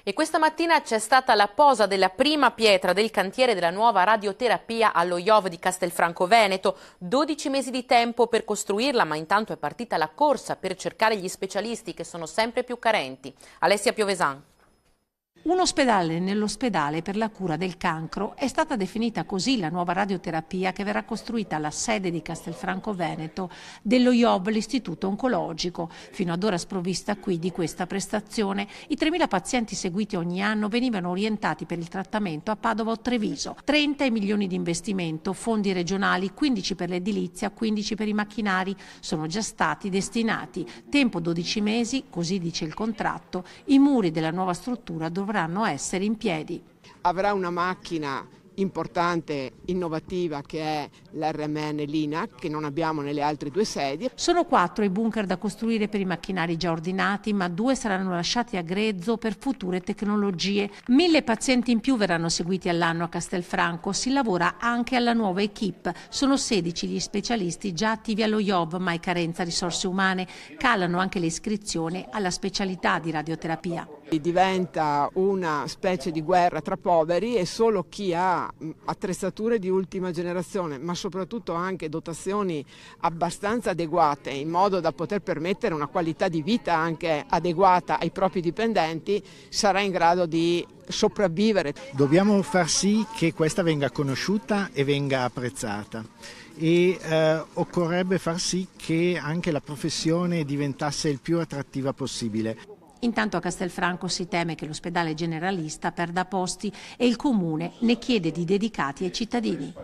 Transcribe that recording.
E questa mattina c'è stata la posa della prima pietra del cantiere della nuova radioterapia allo IOV di Castelfranco Veneto. 12 mesi di tempo per costruirla, ma intanto è partita la corsa per cercare gli specialisti che sono sempre più carenti. Alessia Piovesan. Un ospedale nell'ospedale per la cura del cancro è stata definita così la nuova radioterapia che verrà costruita alla sede di Castelfranco Veneto dello IOV, l'Istituto Oncologico, fino ad ora sprovvista qui di questa prestazione. I 3.000 pazienti seguiti ogni anno venivano orientati per il trattamento a Padova o Treviso. 30 milioni di investimento, fondi regionali, 15 per l'edilizia, 15 per i macchinari sono già stati destinati. Tempo 12 mesi, così dice il contratto. I muri della nuova struttura dovranno essere in piedi. Avrà una macchina importante, innovativa, che è l'RMN Linac, che non abbiamo nelle altre due sedi. Sono 4 i bunker da costruire per i macchinari già ordinati, ma 2 saranno lasciati a grezzo per future tecnologie. 1.000 pazienti in più verranno seguiti all'anno a Castelfranco. Si lavora anche alla nuova equipe. Sono 16 gli specialisti già attivi allo IOV, ma è carenza risorse umane. Calano anche le iscrizioni alla specialità di radioterapia. Diventa una specie di guerra tra poveri e solo chi ha attrezzature di ultima generazione, ma soprattutto anche dotazioni abbastanza adeguate in modo da poter permettere una qualità di vita anche adeguata ai propri dipendenti, sarà in grado di sopravvivere. Dobbiamo far sì che questa venga conosciuta e venga apprezzata. E occorrebbe far sì che anche la professione diventasse il più attrattiva possibile. Intanto a Castelfranco si teme che l'ospedale generalista perda posti e il comune ne chiede di dedicati ai cittadini.